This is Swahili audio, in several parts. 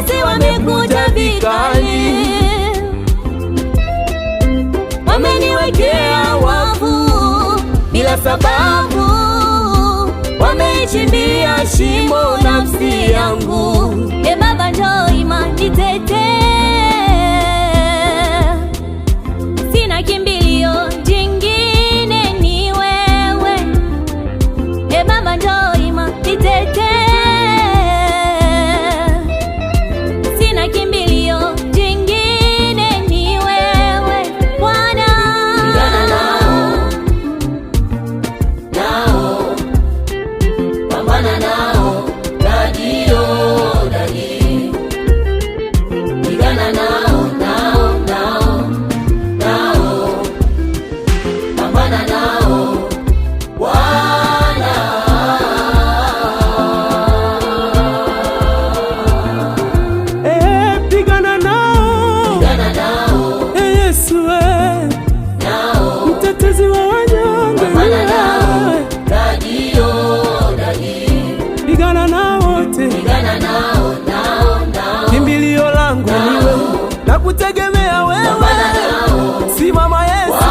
watesi wamekuja vikali, wameniwekea wavu bila sababu, wameichimbia shimo nafsi yangu. E Baba njoo ima nitetee, sina kimbilio jingine ni wewe. E Baba njoo ima nitetee, sina kimbilio jingine ni wewe Bwana. Pigana nao, pambana nao, dadio, dadi. Pigana nao, pambana nao, Bwana. Pigana nao, Yesu nao, mtetezi wa wanyonge. pambana nao, dadio, dadi. Pigana nao wote, Pigana nao, kimbilio langu niwe na kutegemea wewe. Simama Yesu.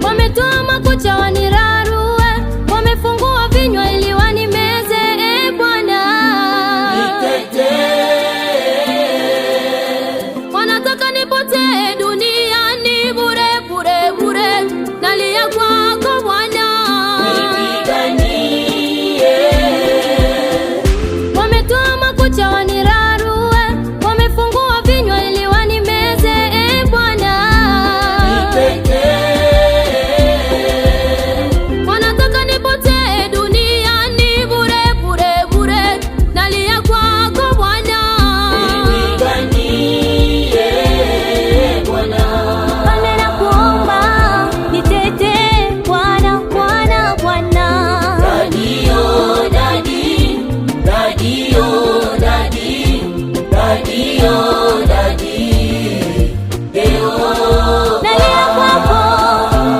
Wametoa makucha wanirarue, wamefungua vinywa ili wanimeze. E Bwana, wanataka nipotee duniani bure bure bure, nalia kwako Bwana. Wametoa makucha wanirarue, wamefungua vinywa ili wanimeze. E Bwana, wanataka nipotee duniani bure bure bure, nalia kwako Bwana. Bwana nakuomba nitetee Bwana, Bwana, Bwana. Nalia kwako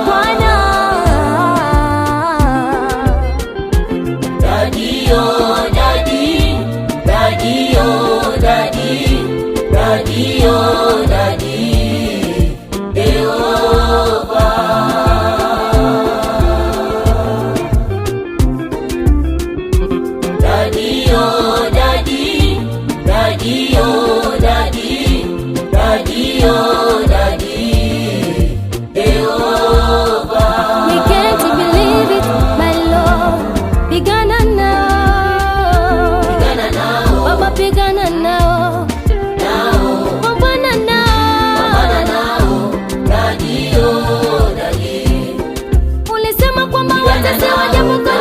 Bwana. We can't believe it, my Lord. Pigana nao, Baba, pigana nao, pambana nao. Ulisema kwamba watesi wajapokuwa